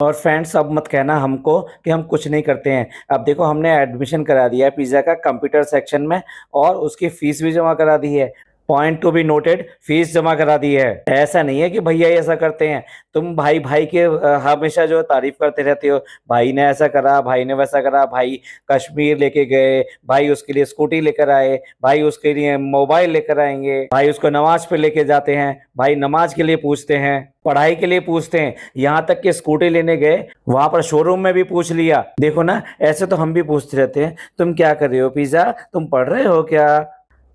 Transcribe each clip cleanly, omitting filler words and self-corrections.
और फ्रेंड्स अब मत कहना हमको कि हम कुछ नहीं करते हैं। अब देखो हमने एडमिशन करा दिया है पिज्ज़ा का कंप्यूटर सेक्शन में, और उसकी फीस भी जमा करा दी है। Point to be noted, fees जमा करा दी है। ऐसा नहीं है कि भैया ये ऐसा करते हैं। तुम भाई भाई के हमेशा जो तारीफ करते रहते हो, भाई ने ऐसा करा, भाई ने वैसा करा, भाई कश्मीर लेके गए, भाई उसके लिए स्कूटी लेकर आए, भाई उसके लिए मोबाइल लेकर आएंगे, भाई उसको नमाज पे लेके जाते हैं, भाई नमाज के लिए पूछते हैं, पढ़ाई के लिए पूछते हैं, यहाँ तक कि स्कूटी लेने गए वहां पर शोरूम में भी पूछ लिया। देखो ना, ऐसे तो हम भी पूछते रहते हैं, तुम क्या कर रहे हो पिज्जा, तुम पढ़ रहे हो क्या,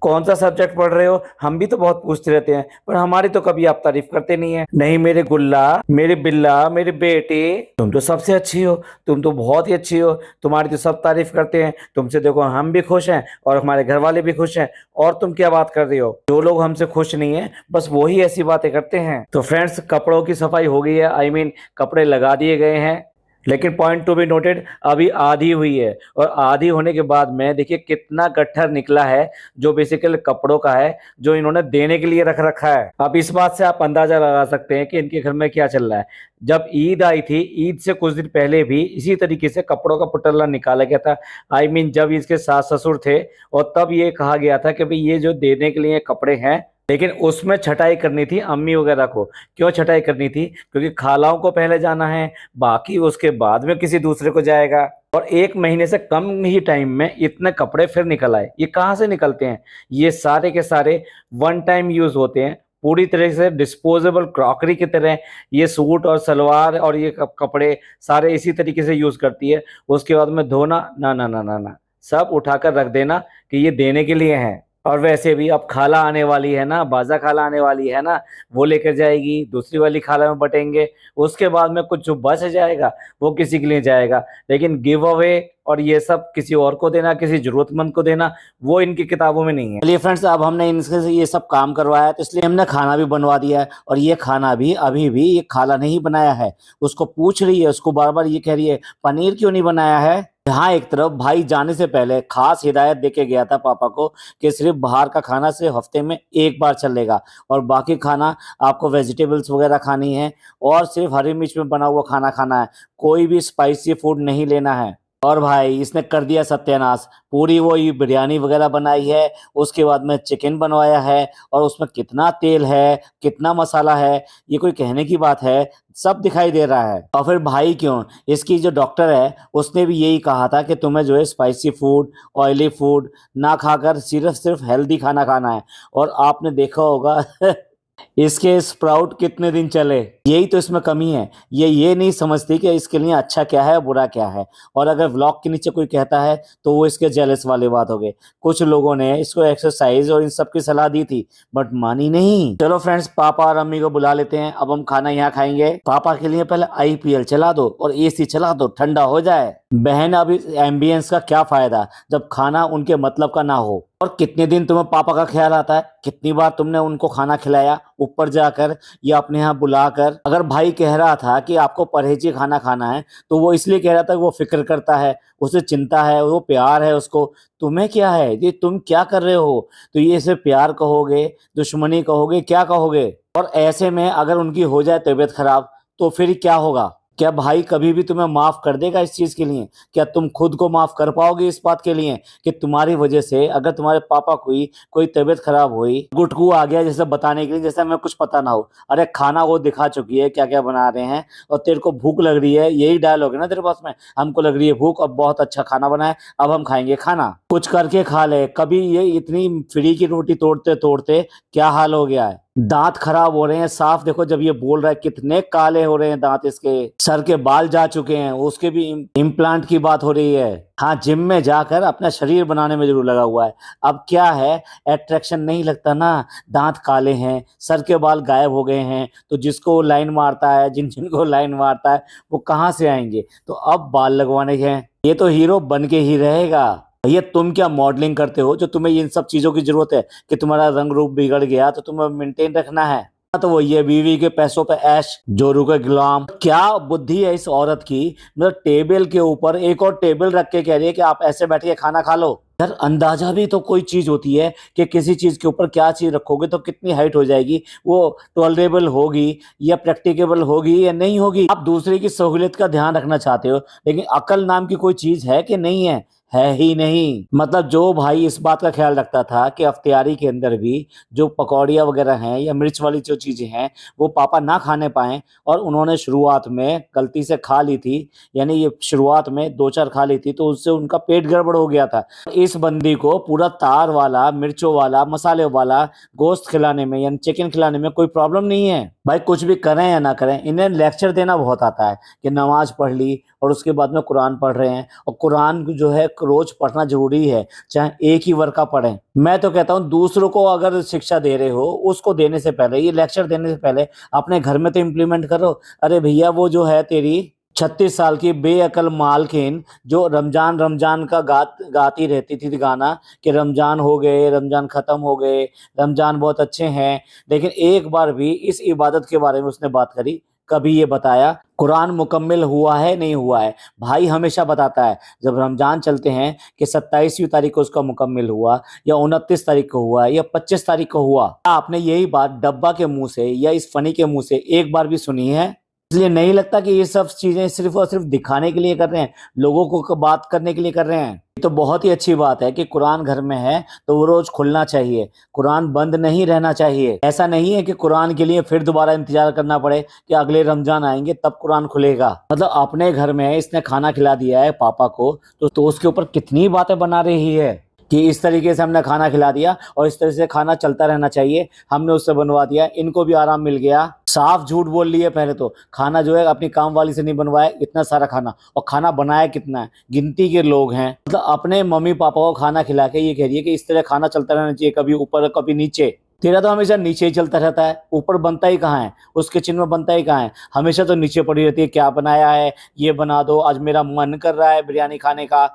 कौन सा सब्जेक्ट पढ़ रहे हो, हम भी तो बहुत पूछते रहते हैं। पर हमारी तो कभी आप तारीफ करते नहीं है। नहीं मेरे गुल्ला, मेरे बिल्ला, मेरे बेटे, तुम तो सबसे अच्छी हो, तुम तो बहुत ही अच्छी हो, तुम्हारी तो सब तारीफ करते हैं। तुमसे देखो हम भी खुश हैं और हमारे घर वाले भी खुश हैं। और तुम क्या बात कर रही हो, जो लोग हमसे खुश नहीं है बस वही ऐसी बातें करते हैं। तो फ्रेंड्स, कपड़ों की सफाई हो गई है, आई मीन कपड़े लगा दिए गए हैं। लेकिन पॉइंट टू बी नोटेड, अभी आधी हुई है, और आधी होने के बाद में देखिए कितना गट्ठर निकला है जो बेसिकली कपड़ों का है, जो इन्होंने देने के लिए रख रखा है। अब इस बात से आप अंदाजा लगा सकते हैं कि इनके घर में क्या चल रहा है। जब ईद आई थी, ईद से कुछ दिन पहले भी इसी तरीके से कपड़ों का पुटला निकाला गया था। आई मीन जब इसके सास ससुर थे, और तब ये कहा गया था कि भाई ये जो देने के लिए कपड़े हैं, लेकिन उसमें छटाई करनी थी अम्मी वगैरह को। क्यों छटाई करनी थी? क्योंकि खालाओं को पहले जाना है, बाकी उसके बाद में किसी दूसरे को जाएगा। और एक महीने से कम ही टाइम में इतने कपड़े फिर निकल आए। ये कहाँ से निकलते हैं? ये सारे के सारे वन टाइम यूज होते हैं, पूरी तरह से डिस्पोजेबल क्रॉकरी की तरह। ये सूट और सलवार और ये कपड़े सारे इसी तरीके से यूज करती है। उसके बाद में धोना, ना ना ना ना ना, सब उठाकर रख देना कि ये देने के लिए है। और वैसे भी अब खाला आने वाली है ना, बाजा खाला आने वाली है ना, वो लेकर जाएगी, दूसरी वाली खाला में बटेंगे। उसके बाद में कुछ जो बच जाएगा वो किसी के लिए जाएगा। लेकिन गिव अवे और ये सब किसी और को देना, किसी जरूरतमंद को देना, वो इनकी किताबों में नहीं है। चलिए फ्रेंड्स, अब हमने इनसे ये सब काम करवाया तो इसलिए हमने खाना भी बनवा दिया है। और ये खाना भी अभी भी ये खाला नहीं बनाया है। उसको पूछ रही है, उसको बार बार ये कह रही है पनीर क्यों नहीं बनाया है। यहाँ एक तरफ भाई जाने से पहले खास हिदायत देके गया था पापा को कि सिर्फ बाहर का खाना से हफ्ते में एक बार चलेगा, और बाकी खाना आपको वेजिटेबल्स वगैरह खानी है, और सिर्फ हरी मिर्च में बना हुआ खाना खाना है, कोई भी स्पाइसी फूड नहीं लेना है। और भाई इसने कर दिया सत्यानाश। पूरी वो ये बिरयानी वगैरह बनाई है, उसके बाद में चिकन बनवाया है, और उसमें कितना तेल है, कितना मसाला है, ये कोई कहने की बात है? सब दिखाई दे रहा है। और फिर भाई क्यों, इसकी जो डॉक्टर है उसने भी यही कहा था कि तुम्हें जो है स्पाइसी फूड, ऑयली फूड ना खाकर सिर्फ सिर्फ हेल्दी खाना खाना है। और आपने देखा होगा इसके स्प्राउट कितने दिन चले। यही तो इसमें कमी है, ये नहीं समझती कि इसके लिए अच्छा क्या है बुरा क्या है। और अगर व्लॉग के नीचे कोई कहता है तो वो इसके जेलस वाली बात हो गई। कुछ लोगों ने इसको एक्सरसाइज और इन सब की सलाह दी थी, बट मानी नहीं। चलो फ्रेंड्स, पापा और अम्मी को बुला लेते हैं, अब हम खाना यहाँ खाएंगे। पापा के लिए पहले आईपीएल चला दो और एसी चला दो, ठंडा हो जाए। बहन, अभी एम्बियंस का क्या फायदा जब खाना उनके मतलब का ना हो। और कितने दिन तुम्हें पापा का ख्याल आता है? कितनी बार तुमने उनको खाना खिलाया, ऊपर जाकर या अपने यहाँ बुलाकर? अगर भाई कह रहा था कि आपको परहेजी खाना खाना है, तो वो इसलिए कह रहा था कि वो फिक्र करता है, उसे चिंता है, वो प्यार है उसको। तुम्हें क्या है, ये तुम क्या कर रहे हो? तो ये सिर्फ प्यार कहोगे, दुश्मनी कहोगे, क्या कहोगे? और ऐसे में अगर उनकी हो जाए तबीयत खराब तो फिर क्या होगा? क्या भाई कभी भी तुम्हें माफ कर देगा इस चीज के लिए? क्या तुम खुद को माफ कर पाओगे इस बात के लिए कि तुम्हारी वजह से अगर तुम्हारे पापा की कोई तबीयत खराब हुई, गुटकू आ गया जैसे बताने के लिए, जैसे हमें कुछ पता ना हो। अरे खाना वो दिखा चुकी है क्या क्या बना रहे हैं, और तेरे को भूख लग रही है, यही डायलॉग है ना तेरे पास में, हमको लग रही है भूख, अब बहुत अच्छा खाना बना है, अब हम खाएंगे खाना, कुछ करके खा ले। कभी ये इतनी फ्री की रोटी तोड़ते तोड़ते क्या हाल हो गया है। दांत खराब हो रहे हैं साफ, देखो जब ये बोल रहा है कितने काले हो रहे हैं दांत इसके। सर के बाल जा चुके हैं, उसके भी इम्प्लांट की बात हो रही है। हाँ, जिम में जाकर अपना शरीर बनाने में जरूर लगा हुआ है। अब क्या है, अट्रैक्शन नहीं लगता ना, दांत काले हैं, सर के बाल गायब हो गए हैं, तो जिसको लाइन मारता है, जिनको लाइन मारता है, वो कहाँ से आएंगे? तो अब बाल लगवाने हैं। ये तो हीरो बन के ही रहेगा। भैया तुम क्या मॉडलिंग करते हो जो तुम्हें इन सब चीजों की जरूरत है कि तुम्हारा रंग रूप बिगड़ गया तो तुम्हें मेंटेन रखना है? तो वो ये बीवी के पैसों पे ऐश, जोरू के गुलाम। क्या बुद्धि है इस औरत की, मतलब टेबल के ऊपर एक और टेबल रख के कह रही है कि आप ऐसे बैठ के खाना खा लो। यार अंदाजा भी तो कोई चीज होती है कि किसी चीज के ऊपर क्या चीज रखोगे तो कितनी हाइट हो जाएगी, वो टॉलरेबल होगी या प्रैक्टिकेबल होगी या नहीं होगी। आप दूसरे की सहूलियत का ध्यान रखना चाहते हो, लेकिन अकल नाम की कोई चीज है कि नहीं है ही नहीं। मतलब जो भाई इस बात का ख्याल रखता था कि अफ्तियारी के अंदर भी जो पकौड़ियाँ वगैरह हैं या मिर्च वाली जो चीजें हैं वो पापा ना खाने पाए, और उन्होंने शुरुआत में गलती से खा ली थी, यानी ये शुरुआत में दो चार खा ली थी, तो उससे उनका पेट गड़बड़ हो गया था। इस बंदी को पूरा तार वाला, मिर्चों वाला, मसाले वाला गोश्त खिलाने में यानी चिकन खिलाने में कोई प्रॉब्लम नहीं है। भाई कुछ भी करें या ना करें, इन्हें लेक्चर देना बहुत आता है कि नमाज पढ़ ली और उसके बाद में कुरान पढ़ रहे हैं, और कुरान जो है रोज पढ़ना जरूरी है, चाहे एक ही वर्का पढ़ें। मैं तो कहता हूँ दूसरों को अगर शिक्षा दे रहे हो, उसको देने से पहले, ये लेक्चर देने से पहले अपने घर में तो इम्प्लीमेंट करो। अरे भैया वो जो है तेरी 36 साल की बेअकल मालकिन जो रमजान रमजान का गाती रहती थी गाना कि रमजान हो गए, रमजान खत्म हो गए, रमजान बहुत अच्छे हैं, लेकिन एक बार भी इस इबादत के बारे में उसने बात करी? कभी ये बताया कुरान मुकम्मल हुआ है नहीं हुआ है? भाई हमेशा बताता है जब रमजान चलते हैं कि 27वीं तारीख को उसका मुकम्मल हुआ, या 29 तारीख को हुआ, या 25 तारीख को हुआ। आपने यही बात डब्बा के मुंह से या इस फनी के मुंह से एक बार भी सुनी है? इसलिए नहीं लगता कि ये सब चीजें सिर्फ और सिर्फ दिखाने के लिए कर रहे हैं, लोगों को बात करने के लिए कर रहे हैं। ये तो बहुत ही अच्छी बात है कि कुरान घर में है तो वो रोज खुलना चाहिए, कुरान बंद नहीं रहना चाहिए। ऐसा नहीं है कि कुरान के लिए फिर दोबारा इंतजार करना पड़े कि अगले रमजान आएंगे तब कुरान खुलेगा। मतलब अपने घर में इसने खाना खिला दिया है पापा को, तो उसके ऊपर कितनी बातें बना रही है कि इस तरीके से हमने खाना खिला दिया और इस तरह से खाना चलता रहना चाहिए, हमने उससे बनवा दिया, इनको भी आराम मिल गया। साफ झूठ बोल रही है। पहले तो खाना जो है अपनी काम वाली से नहीं बनवाया, इतना सारा खाना, और खाना बनाया कितना है, गिनती के लोग हैं। मतलब अपने मम्मी पापा को खाना खिला के ये कह रही है कि इस तरह खाना चलता रहना चाहिए, कभी ऊपर कभी नीचे। तेरा तो हमेशा नीचे ही चलता रहता है, ऊपर बनता ही कहाँ है, उस किचन में बनता ही कहाँ है, हमेशा तो नीचे पड़ी रहती है। क्या बनाया है, ये बना दो, आज मेरा मन कर रहा है बिरयानी खाने का,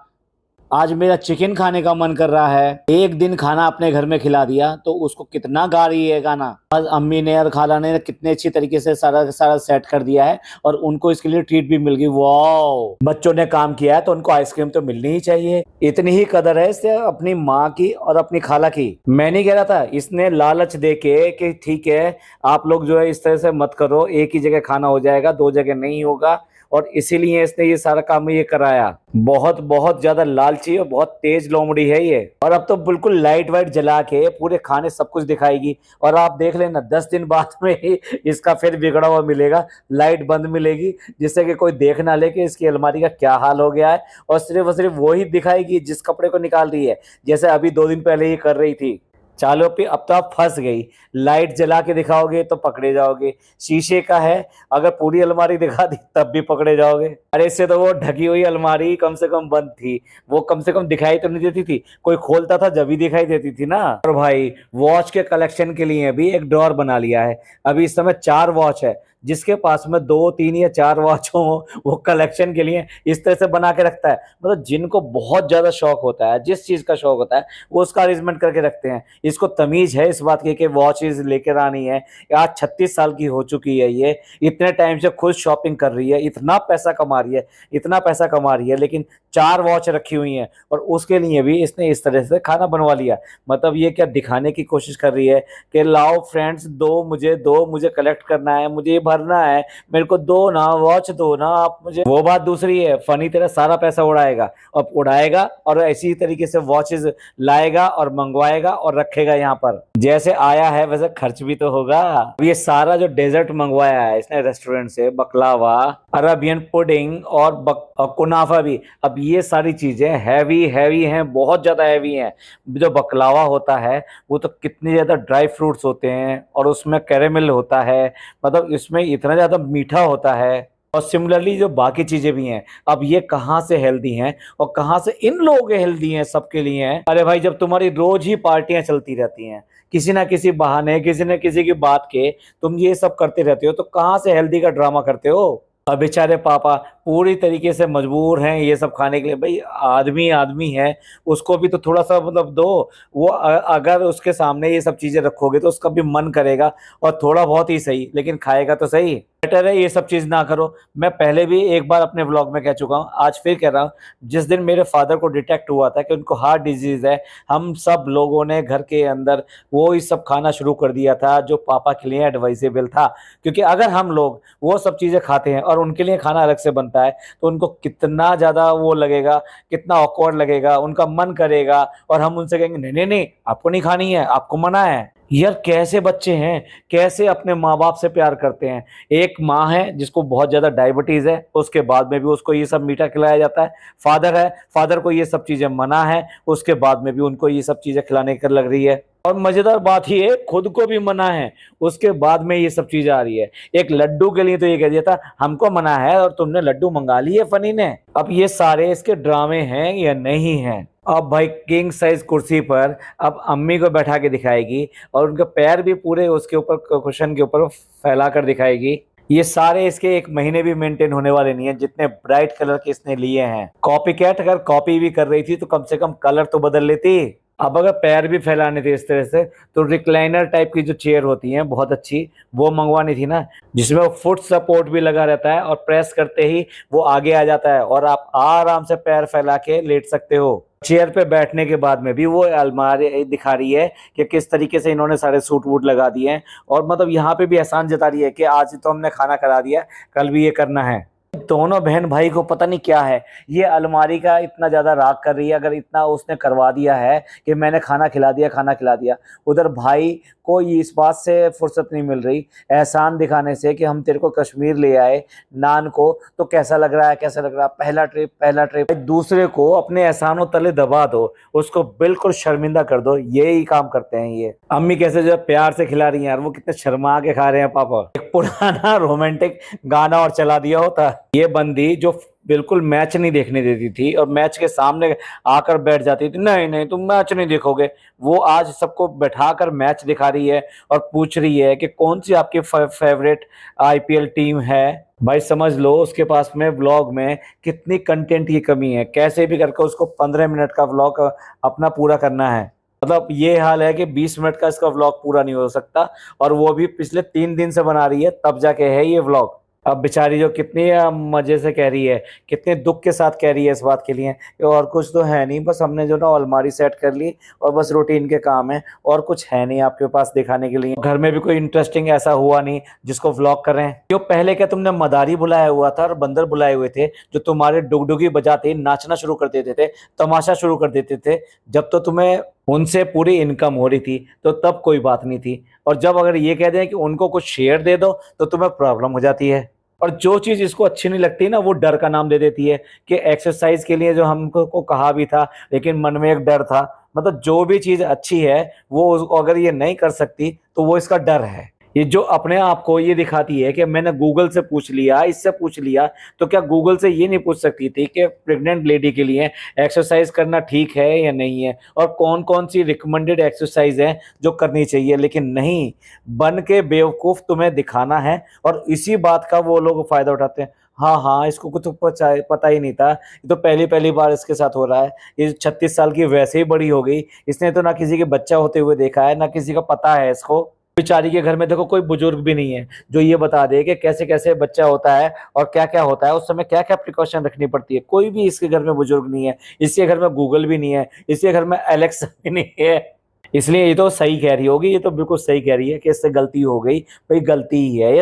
आज मेरा चिकन खाने का मन कर रहा है। एक दिन खाना अपने घर में खिला दिया तो उसको कितना गा रही है गाना। आज अम्मी ने और खाला ने कितने अच्छी तरीके से सारा सारा सेट कर दिया है, और उनको इसके लिए ट्रीट भी मिल गई। वाह, बच्चों ने काम किया है तो उनको आइसक्रीम तो मिलनी ही चाहिए। इतनी ही कदर है इससे अपनी माँ की और अपनी खाला की। मैं नहीं कह रहा था, इसने लालच दे के कि ठीक है आप लोग जो है इस तरह से मत करो, एक ही जगह खाना हो जाएगा, दो जगह नहीं होगा, और इसीलिए इसने ये सारा काम ये कराया। बहुत बहुत ज्यादा लालची और बहुत तेज लोमड़ी है ये। और अब तो बिल्कुल लाइट वाइट जला के पूरे खाने सब कुछ दिखाएगी, और आप देख लेना 10 दिन बाद में ही इसका फिर बिगड़ा हुआ मिलेगा, लाइट बंद मिलेगी, जिससे कि कोई देख ना ले कि इसकी अलमारी का क्या हाल हो गया है, और सिर्फ वही दिखाएगी जिस कपड़े को निकाल रही है, जैसे अभी 2 दिन पहले ही कर रही थी। चालो पे अब तो आप फंस गई, लाइट जला के दिखाओगे तो पकड़े जाओगे, शीशे का है, अगर पूरी अलमारी दिखा दी तब भी पकड़े जाओगे। अरे इससे तो वो ढकी हुई अलमारी कम से कम बंद थी, वो कम से कम दिखाई तो नहीं देती थी, कोई खोलता था जब भी दिखाई देती थी ना। और भाई वॉच के कलेक्शन के लिए भी एक ड्रॉर बना लिया है। अभी इस समय 4 वॉच है, जिसके पास में 2, 3 या 4 वॉच हो वो कलेक्शन के लिए इस तरह से बना के रखता है। मतलब जिनको बहुत ज्यादा शौक होता है, जिस चीज का शौक होता है वो उसका अरेंजमेंट करके रखते हैं। इसको तमीज है इस बात की कि वॉचेस लेकर आनी है। आज 36 साल की हो चुकी है ये, इतने टाइम से खुद शॉपिंग कर रही है, इतना पैसा कमा रही है, इतना पैसा कमा रही है, लेकिन 4 वॉच रखी हुई हैं, और उसके लिए भी इसने इस तरह से खाना बनवा लिया। मतलब ये क्या दिखाने की कोशिश कर रही है कि लाओ फ्रेंड्स, दो मुझे कलेक्ट करना है, मुझे भरना है, मेरे को दो ना, वॉच दो ना आप मुझे। वो बात दूसरी है, फनी तेरा सारा पैसा उड़ाएगा, अब उड़ाएगा और ऐसी तरीके से वॉचेस लाएगा और मंगवाएगा और रखेगा यहाँ पर। जैसे आया है वैसे खर्च भी तो होगा। ये सारा जो डेजर्ट मंगवाया है इसने रेस्टोरेंट से, बकलावा, अरबियन पुडिंग और कुनाफा भी, अब ये सारी चीजें हैवी हैवी हैं, बहुत ज्यादा हैवी हैं। जो बकलावा होता है वो तो कितने ज्यादा ड्राई फ्रूट्स होते हैं, और उसमें कैरेमल होता है, मतलब इसमें इतना ज्यादा मीठा होता है। और सिमिलरली जो बाकी चीजें भी हैं, अब ये कहाँ से हेल्दी हैं और कहाँ से इन लोगों के हेल्दी हैं, सबके लिए हैं। अरे भाई जब तुम्हारी रोज ही पार्टियां चलती रहती हैं, किसी ना किसी बहाने, किसी न किसी की बात के तुम ये सब करते रहते हो, तो कहाँ से हेल्दी का ड्रामा करते हो। अब बेचारे पापा पूरी तरीके से मजबूर हैं ये सब खाने के लिए। भाई आदमी आदमी है, उसको भी तो थोड़ा सा मतलब दो। वो अगर उसके सामने ये सब चीजें रखोगे तो उसका भी मन करेगा, और थोड़ा बहुत ही सही, लेकिन खाएगा तो सही। बेटर है ये सब चीज ना करो। मैं पहले भी एक बार अपने व्लॉग में कह चुका हूँ, आज फिर कह रहा हूँ। जिस दिन मेरे फादर को डिटेक्ट हुआ था कि उनको हार्ट डिजीज है, हम सब लोगों ने घर के अंदर वो ही सब खाना शुरू कर दिया था जो पापा के लिए एडवाइजेबल था। क्योंकि अगर हम लोग वो सब चीजें खाते हैं और उनके लिए खाना अलग से बनता है, तो उनको कितना ज्यादा वो लगेगा, कितना ऑकवर्ड लगेगा, उनका मन करेगा, और हम उनसे कहेंगे नहीं नहीं नहीं, आपको नहीं खानी है, आपको मना है। यार कैसे बच्चे हैं, कैसे अपने माँ बाप से प्यार करते हैं। एक माँ है जिसको बहुत ज्यादा डायबिटीज है, उसके बाद में भी उसको ये सब मीठा खिलाया जाता है। फादर है, फादर को ये सब चीजें मना है, उसके बाद में भी उनको ये सब चीजें खिलाने कर लग रही है। और मजेदार बात ये है, खुद को भी मना है, उसके बाद में ये सब चीजें आ रही है। एक लड्डू के लिए तो ये कह दिया था हमको मना है, और तुमने लड्डू मंगा लिए फनी ने। अब ये सारे इसके ड्रामे हैं या नहीं हैं। अब भाई किंग साइज कुर्सी पर अब अम्मी को बैठा के दिखाएगी, और उनके पैर भी पूरे उसके ऊपर कुशन के ऊपर फैला कर दिखाएगी। ये सारे इसके एक महीने भी मेंटेन होने वाले नहीं है, जितने ब्राइट कलर के इसने लिए हैं। कॉपी कैट अगर कॉपी भी कर रही थी तो कम से कम कलर तो बदल लेती। अब अगर पैर भी फैलाने थे इस तरह से, तो रिक्लाइनर टाइप की जो चेयर होती हैं बहुत अच्छी, वो मंगवानी थी ना, जिसमें वो फुट सपोर्ट भी लगा रहता है, और प्रेस करते ही वो आगे आ जाता है और आप आराम से पैर फैला के लेट सकते हो। चेयर पे बैठने के बाद में भी वो अलमारी दिखा रही है कि किस तरीके से इन्होंने सारे सूट वूट लगा दिए हैं, और मतलब यहाँ पे भी एहसान जता रही है कि आज तो हमने खाना करा दिया, कल भी ये करना है। दोनों बहन भाई को पता नहीं क्या है, ये अलमारी का इतना ज्यादा राग कर रही है। अगर इतना उसने करवा दिया है कि मैंने खाना खिला दिया, खाना खिला दिया, उधर भाई को ये इस बात से फुर्सत नहीं मिल रही एहसान दिखाने से कि हम तेरे को कश्मीर ले आए नान को, तो कैसा लग रहा है, कैसा लग रहा है, पहला ट्रिप पहला ट्रिप। दूसरे को अपने एहसानों तले दबा दो, उसको बिल्कुल शर्मिंदा कर दो, यही काम करते हैं ये। अम्मी कैसे जो प्यार से खिला रही हैं यार, वो कितने शर्मा के खा रहे हैं पापा। एक पुराना रोमांटिक गाना और चला दिया होता। ये बंदी जो बिल्कुल मैच नहीं देखने देती थी और मैच के सामने आकर बैठ जाती थी, नहीं नहीं तुम मैच नहीं देखोगे, वो आज सबको बैठाकर मैच दिखा रही है और पूछ रही है कि कौन सी आपकी फेवरेट आईपीएल टीम है। भाई समझ लो उसके पास में व्लॉग में कितनी कंटेंट की कमी है, कैसे भी करके उसको 15 मिनट का व्लॉग अपना पूरा करना है। मतलब ये हाल है कि 20 मिनट का इसका व्लॉग पूरा नहीं हो सकता, और वो भी पिछले 3 दिन से बना रही है, तब जाके है ये व्लॉग। अब बेचारी जो कितनी मजे से कह रही है, कितने दुख के साथ कह रही है इस बात के लिए, और कुछ तो है नहीं, बस हमने जो ना अलमारी सेट कर ली और बस रूटीन के काम है, और कुछ है नहीं आपके पास दिखाने के लिए। घर में भी कोई इंटरेस्टिंग ऐसा हुआ नहीं जिसको व्लॉग करें। जो पहले क्या तुमने मदारी बुलाया हुआ था और बंदर बुलाए हुए थे, जो तुम्हारे डुगडुगी बजाते ही नाचना शुरू कर देते थे, तमाशा शुरू कर देते थे, जब तो तुम्हें उनसे पूरी इनकम हो रही थी तो तब कोई बात नहीं थी, और जब अगर ये कह दें कि उनको कुछ शेयर दे दो तो तुम्हें प्रॉब्लम हो जाती है। और जो चीज इसको अच्छी नहीं लगती ना, वो डर का नाम दे देती है कि एक्सरसाइज के लिए जो हमको को कहा भी था, लेकिन मन में एक डर था। मतलब जो भी चीज अच्छी है वो अगर ये नहीं कर सकती तो वो इसका डर है। ये जो अपने आप को ये दिखाती है कि मैंने गूगल से पूछ लिया, इससे पूछ लिया, तो क्या गूगल से ये नहीं पूछ सकती थी कि प्रेग्नेंट लेडी के लिए एक्सरसाइज करना ठीक है या नहीं है, और कौन कौन सी रिकमेंडेड एक्सरसाइज है जो करनी चाहिए। लेकिन नहीं, बन के बेवकूफ तुम्हें दिखाना है, और इसी बात का वो लोग फायदा उठाते हैं। हाँ हाँ, इसको कुछ तो पता ही नहीं था, ये तो पहली पहली बार इसके साथ हो रहा है, ये 36 साल की वैसे ही बड़ी हो गई, इसने तो ना किसी के बच्चा होते हुए देखा है, ना किसी का पता है इसको। बेचारी के घर में देखो कोई बुजुर्ग भी नहीं है जो ये बता दे कि कैसे कैसे बच्चा होता है और क्या क्या होता है, उस समय क्या क्या प्रिकॉशन रखनी पड़ती है। कोई भी इसके घर में बुजुर्ग नहीं है, इसके घर में गूगल भी नहीं है, इसके घर में एलेक्सा भी नहीं है। इसलिए ये तो सही कह रही होगी, ये तो बिल्कुल सही कह रही है कि इससे गलती हो गई। भाई गलती ही है,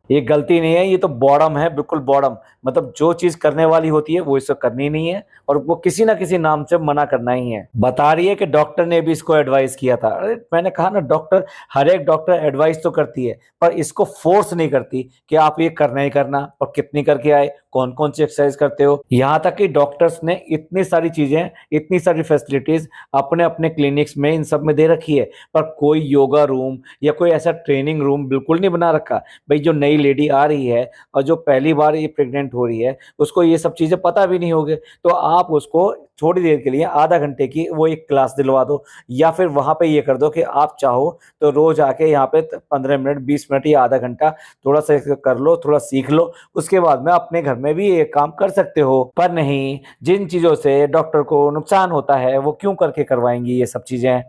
ये गलती नहीं है, ये तो बॉडम है, बिल्कुल बॉडम। मतलब जो चीज करने वाली होती है वो इसको करनी नहीं है, और वो किसी ना किसी नाम से मना करना ही है। बता रही है कि डॉक्टर ने भी इसको एडवाइस किया था। अरे मैंने कहा ना, डॉक्टर, हर एक डॉक्टर एडवाइस तो करती है पर इसको फोर्स नहीं करती कि आप ये करना ही करना, और कितनी करके आए, कौन कौन सी एक्सरसाइज करते हो। यहाँ तक कि डॉक्टर्स ने इतनी सारी चीजें, इतनी सारी फैसिलिटीज अपने अपने क्लिनिक्स में इन सब में दे रखी है, पर कोई योगा रूम या कोई ऐसा ट्रेनिंग रूम बिल्कुल नहीं बना रखा। भाई जो नई लेडी आ रही है और जो पहली बार ये प्रेग्नेंट हो रही है, उसको ये सब चीजें पता भी नहीं होगी, तो आप उसको थोड़ी देर के लिए आधा घंटे की वो एक क्लास दिलवा दो, या फिर वहां पे ये कर दो कि आप चाहो तो रोज आके यहाँ पे 15 मिनट 20 मिनट या आधा घंटा थोड़ा सा कर लो, थोड़ा सीख लो, उसके बाद में अपने घर में भी ये काम कर सकते हो। पर नहीं, जिन चीजों से डॉक्टर को नुकसान होता है वो क्यों करके करवाएंगी ये सब चीजें।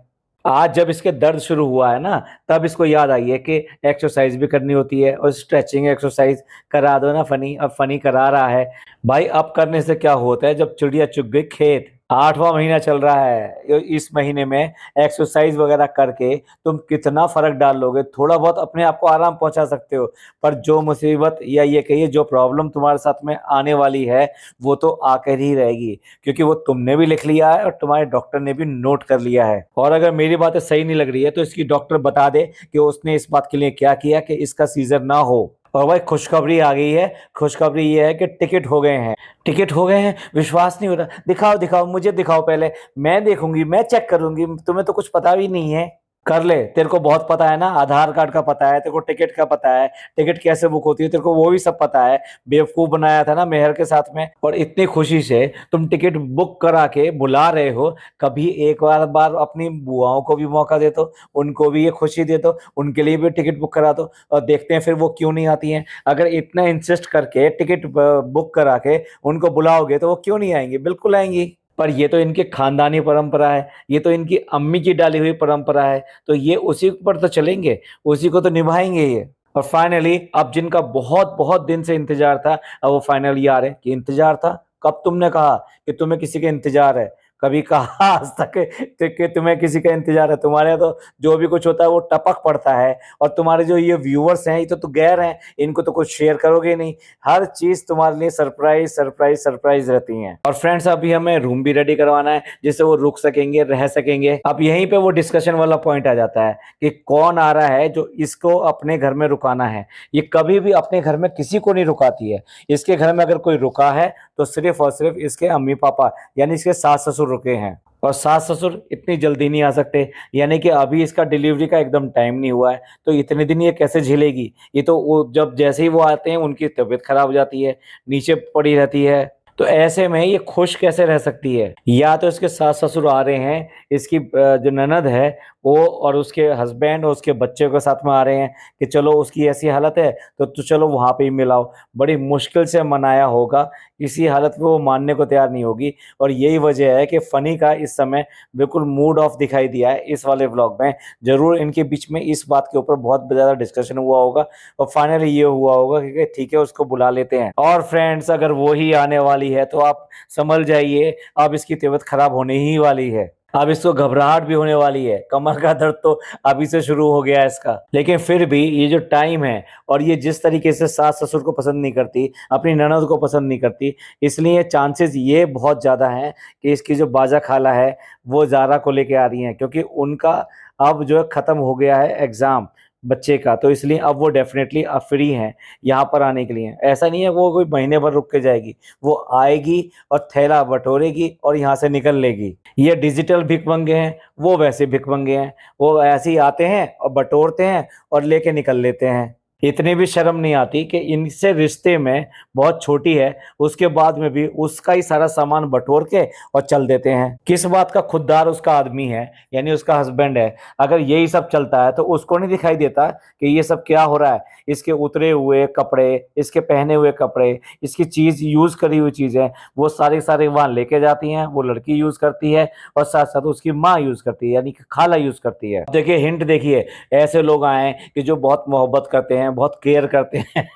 आज जब इसके दर्द शुरू हुआ है ना, तब इसको याद आई है कि एक्सरसाइज भी करनी होती है और स्ट्रेचिंग एक्सरसाइज करा दो ना फनी। अब फनी करा रहा है भाई। अब करने से क्या होता है, जब चिड़िया चुग गई खेत, 8वां महीना चल रहा है, इस महीने में एक्सरसाइज वगैरह करके तुम कितना फर्क डाल लोगे। थोड़ा बहुत अपने आप को आराम पहुंचा सकते हो, पर जो मुसीबत या ये कहिए जो प्रॉब्लम तुम्हारे साथ में आने वाली है वो तो आकर ही रहेगी, क्योंकि वो तुमने भी लिख लिया है और तुम्हारे डॉक्टर ने भी नोट कर लिया है। और अगर मेरी बातें सही नहीं लग रही है तो इसकी डॉक्टर बता दे कि उसने इस बात के लिए क्या किया कि इसका सीजर ना हो। और भाई खुशखबरी आ गई है। खुशखबरी ये है कि टिकट हो गए हैं। टिकट हो गए हैं, विश्वास नहीं हो रहा। दिखाओ दिखाओ, मुझे दिखाओ पहले, मैं देखूंगी, मैं चेक करूंगी। तुम्हें तो कुछ पता भी नहीं है। कर ले, तेरे को बहुत पता है ना, आधार कार्ड का पता है, तेरे को टिकट का पता है, टिकट कैसे बुक होती है तेरे को वो भी सब पता है। बेवकूफ बनाया था ना मेहर के साथ में, और इतनी खुशी से तुम टिकट बुक करा के बुला रहे हो। कभी एक बार अपनी बुआओं को भी मौका दे दो, उनको भी ये खुशी दे दो, उनके लिए भी टिकट बुक करा दो, और देखते हैं फिर वो क्यों नहीं आती हैं। अगर इतना इंसिस्ट करके टिकट बुक करा के उनको बुलाओगे तो वो क्यों नहीं आएंगे, बिल्कुल आएंगी। पर ये तो इनकी खानदानी परंपरा है, ये तो इनकी अम्मी की डाली हुई परंपरा है, तो ये उसी पर तो चलेंगे, उसी को तो निभाएंगे ये। और फाइनली अब जिनका बहुत बहुत दिन से इंतजार था, अब वो फाइनली आ रहे हैं। कि इंतजार था, कब तुमने कहा कि तुम्हें किसी का इंतजार है? कभी कहा आज तक कि तुम्हें किसी का इंतजार है? तुम्हारे तो जो भी कुछ होता है वो टपक पड़ता है। और तुम्हारे जो ये व्यूअर्स हैं, ये तो गैर हैं, इनको तो कुछ शेयर करोगे नहीं। हर चीज तुम्हारे लिए सरप्राइज सरप्राइज सरप्राइज रहती है। और फ्रेंड्स, अभी हमें रूम भी रेडी करवाना है जिससे वो रुक सकेंगे, रह सकेंगे। अब यहीं पे वो डिस्कशन वाला पॉइंट आ जाता है कि कौन आ रहा है जो इसको अपने घर में रुकाना है। ये कभी भी अपने घर में किसी को नहीं रुकाती है। इसके घर में अगर कोई रुका है तो सिर्फ और सिर्फ इसके अम्मी पापा यानी इसके सास ससुर रुके हैं। और सास ससुर इतनी जल्दी नहीं आ सकते, यानी कि अभी इसका डिलीवरी का एकदम टाइम नहीं हुआ है, तो इतने दिन ये कैसे झेलेगी। ये तो वो जब जैसे ही वो आते हैं उनकी तबीयत खराब हो जाती है, नीचे पड़ी रहती है। तो ऐसे में ये खुश कैसे रह सकती है। या तो इसके सास ससुर आ रहे हैं, इसकी जो ननद है वो और उसके हस्बैंड और उसके बच्चे के साथ में आ रहे हैं कि चलो उसकी ऐसी हालत है तो चलो वहां पे ही मिलाओ। बड़ी मुश्किल से मनाया होगा, इसी हालत में वो मानने को तैयार नहीं होगी। और यही वजह है कि फनी का इस समय बिल्कुल मूड ऑफ दिखाई दिया है इस वाले व्लॉग में। जरूर इनके बीच में इस बात के ऊपर बहुत ज्यादा डिस्कशन हुआ होगा और फाइनली ये हुआ होगा कि ठीक है उसको बुला लेते हैं। और फ्रेंड्स, अगर वो ही आने वाली है तो आप समझ जाइए अब इसकी तबीयत खराब होने ही वाली है। अब इसको घबराहट भी होने वाली है, कमर का दर्द तो अभी से शुरू हो गया है इसका। लेकिन फिर भी ये जो टाइम है और ये जिस तरीके से सास ससुर को पसंद नहीं करती, अपनी ननद को पसंद नहीं करती, इसलिए चांसेस ये बहुत ज़्यादा हैं कि इसकी जो बाजा खाला है वो ज़ारा को लेके आ रही हैं, क्योंकि उनका अब जो है ख़त्म हो गया है एग्ज़ाम बच्चे का, तो इसलिए अब वो डेफिनेटली अब फ्री हैं यहाँ पर आने के लिए। ऐसा नहीं है वो कोई महीने भर रुक के जाएगी, वो आएगी और थैला बटोरेगी और यहाँ से निकल लेगी। ये डिजिटल भिखमंगे हैं, वो वैसे भिखमंगे हैं, वो ऐसे ही आते हैं और बटोरते हैं और लेके निकल लेते हैं। इतनी भी शर्म नहीं आती कि इनसे रिश्ते में बहुत छोटी है, उसके बाद में भी उसका ही सारा सामान बटोर के और चल देते हैं। किस बात का खुददार उसका आदमी है, यानी उसका हस्बैंड है। अगर यही सब चलता है तो उसको नहीं दिखाई देता कि ये सब क्या हो रहा है। इसके उतरे हुए कपड़े, इसके पहने हुए कपड़े, इसकी चीज यूज करी हुई चीजें वो सारे सारे वहां लेके जाती हैं, वो लड़की यूज करती है और साथ साथ उसकी माँ यूज करती है, यानी कि खाला यूज करती है। देखिए हिंट देखिए, ऐसे लोग आए कि जो बहुत मोहब्बत करते हैं, बहुत केयर करते हैं।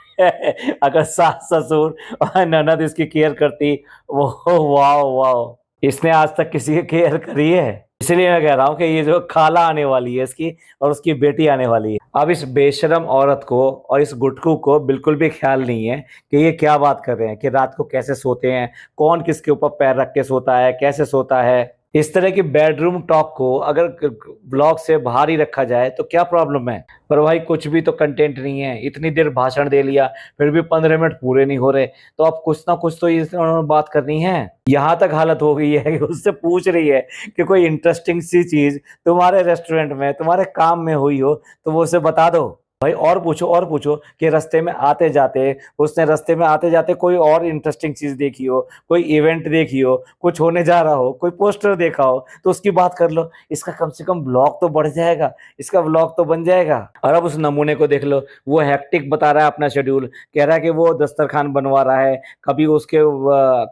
अगर सास ससुर और ननद इसकी केयर करती, वो वाह वाह, इसने आज तक किसी की केयर करी है। इसलिए मैं कह रहा हूँ कि ये जो खाला आने वाली है इसकी और उसकी बेटी आने वाली है। अब इस बेशरम औरत को और इस गुटकू को बिल्कुल भी ख्याल नहीं है कि ये क्या बात कर रहे हैं, कि रात को कैसे सोते हैं, कौन किसके ऊपर पैर रख के सोता है, कैसे सोता है। इस तरह की बेडरूम टॉक को अगर ब्लॉग से बाहर ही रखा जाए तो क्या प्रॉब्लम है। पर भाई कुछ भी तो कंटेंट नहीं है। इतनी देर भाषण दे लिया फिर भी 15 मिनट पूरे नहीं हो रहे, तो अब कुछ ना कुछ तो उन्होंने बात करनी है। यहाँ तक हालत हो गई है कि उससे पूछ रही है कि कोई इंटरेस्टिंग सी चीज तुम्हारे रेस्टोरेंट में तुम्हारे काम में हुई हो तो वो उसे बता दो। भाई और पूछो कि रास्ते में आते जाते उसने रास्ते में आते जाते कोई और इंटरेस्टिंग चीज देखी हो, कोई इवेंट देखी हो, कुछ होने जा रहा हो, कोई पोस्टर देखा हो, तो उसकी बात कर लो। इसका कम से कम ब्लॉग तो बढ़ जाएगा, इसका ब्लॉग तो बन जाएगा। और अब उस नमूने को देख लो, वो हेक्टिक बता रहा है अपना शेड्यूल, कह रहा है कि वो दस्तरखान बनवा रहा है, कभी उसके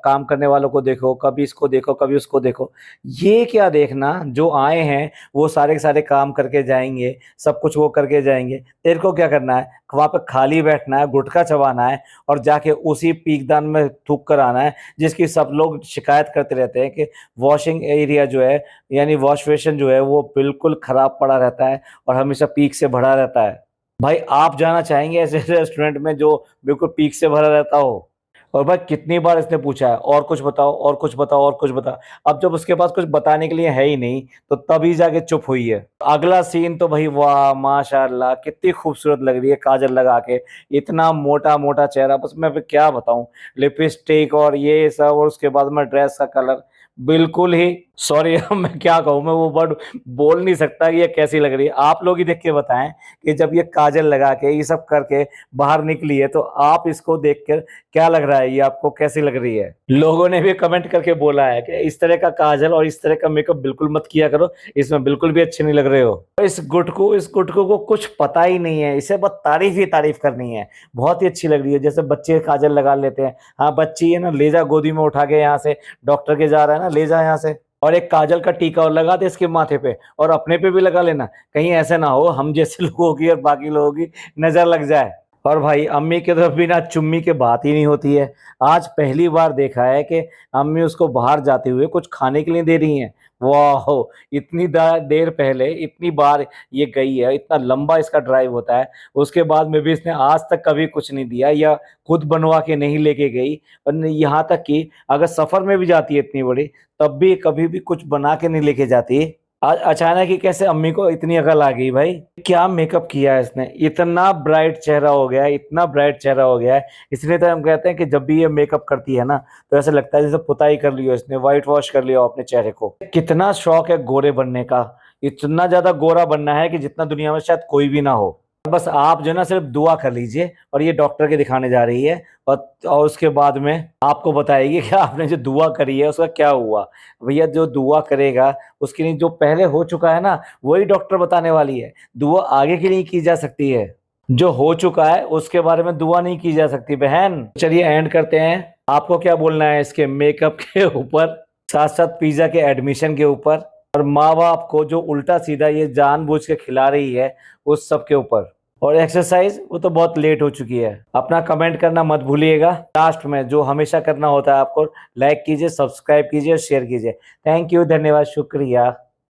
काम करने वालों को देखो, कभी इसको देखो, कभी उसको देखो। ये क्या देखना, जो आए हैं वो सारे के सारे काम करके जाएंगे, सब कुछ वो करके जाएंगे। तेरे को क्या करना है, वहां पे खाली बैठना है, गुटखा चबाना है और जाके उसी पीकदान में थूक कर आना है, जिसकी सब लोग शिकायत करते रहते हैं कि वॉशिंग एरिया जो है, यानी वॉश बेसिन जो है वो बिल्कुल खराब पड़ा रहता है और हमेशा पीक से भरा रहता है। भाई आप जाना चाहेंगे ऐसे रेस्टोरेंट में जो बिल्कुल पीक से भरा रहता हो? और भाई कितनी बार इसने पूछा है और कुछ बताओ, और कुछ बताओ, और कुछ बताओ। अब जब उसके पास कुछ बताने के लिए है ही नहीं, तो तभी जाके चुप हुई है। अगला सीन तो भाई वाह माशाल्लाह, कितनी खूबसूरत लग रही है काजल लगा के, इतना मोटा मोटा चेहरा, बस मैं फिर क्या बताऊं, लिपस्टिक और ये सब, और उसके बाद में ड्रेस का कलर बिल्कुल ही, सॉरी मैं क्या कहूँ, मैं वो वर्ड बोल नहीं सकता कि ये कैसी लग रही है। आप लोग ही देख के बताएं कि जब ये काजल लगा के ये सब करके बाहर निकली है, तो आप इसको देख कर क्या लग रहा है, ये आपको कैसी लग रही है? लोगों ने भी कमेंट करके बोला है कि इस तरह का काजल और इस तरह का मेकअप बिल्कुल मत किया करो, इसमें बिल्कुल भी अच्छे नहीं लग रहे हो। इस गुटकू को कुछ पता ही नहीं है, इसे बस तारीफ ही तारीफ करनी है। बहुत ही अच्छी लग रही है, जैसे बच्चे काजल लगा लेते हैं। हाँ बच्ची है ना, ले जा गोदी में उठा के, यहाँ से डॉक्टर के जा रहा है ना, ले जा यहाँ से, और एक काजल का टीका और लगा दे इसके माथे पे, और अपने पे भी लगा लेना, कहीं ऐसे ना हो हम जैसे लोगों की और बाकी लोगों की नजर लग जाए। और भाई अम्मी की तरफ बिना चुम्मी के बात ही नहीं होती है। आज पहली बार देखा है कि अम्मी उसको बाहर जाते हुए कुछ खाने के लिए दे रही हैं। वाह, इतनी देर पहले इतनी बार ये गई है, इतना लंबा इसका ड्राइव होता है, उसके बाद में भी इसने आज तक कभी कुछ नहीं दिया, या खुद बनवा के नहीं लेके गई। और यहाँ तक कि अगर सफर में भी जाती है इतनी बड़ी, तब भी कभी भी कुछ बना के नहीं लेके जाती। आज अचानक ही कैसे अम्मी को इतनी अकल आ गई भाई? क्या मेकअप किया है इसने, इतना ब्राइट चेहरा हो गया है, इतना ब्राइट चेहरा हो गया है। इसलिए तो हम कहते हैं कि जब भी ये मेकअप करती है ना, तो ऐसा लगता है जैसे पुताई कर लियो इसने, व्हाइट वॉश कर लिया अपने चेहरे को। कितना शौक है गोरे बनने का, इतना ज्यादा गोरा बनना है कि जितना दुनिया में शायद कोई भी ना हो। बस आप जो है ना सिर्फ दुआ कर लीजिए, और ये डॉक्टर के दिखाने जा रही है, और उसके बाद में आपको बताएगी कि आपने जो दुआ करी है उसका क्या हुआ। भैया जो दुआ करेगा उसके लिए जो पहले हो चुका है ना, वही डॉक्टर बताने वाली है। दुआ आगे के लिए की जा सकती है, जो हो चुका है उसके बारे में दुआ नहीं की जा सकती बहन। चलिए एंड करते हैं। आपको क्या बोलना है इसके मेकअप के ऊपर, साथ साथ पिज्जा के एडमिशन के ऊपर, और माँ बाप को जो उल्टा सीधा ये जानबूझ के खिला रही है उस सब के ऊपर, और एक्सरसाइज वो तो बहुत लेट हो चुकी है। अपना कमेंट करना मत भूलिएगा। लास्ट में जो हमेशा करना होता है आपको, लाइक कीजिए, सब्सक्राइब कीजिए और शेयर कीजिए। थैंक यू, धन्यवाद, शुक्रिया।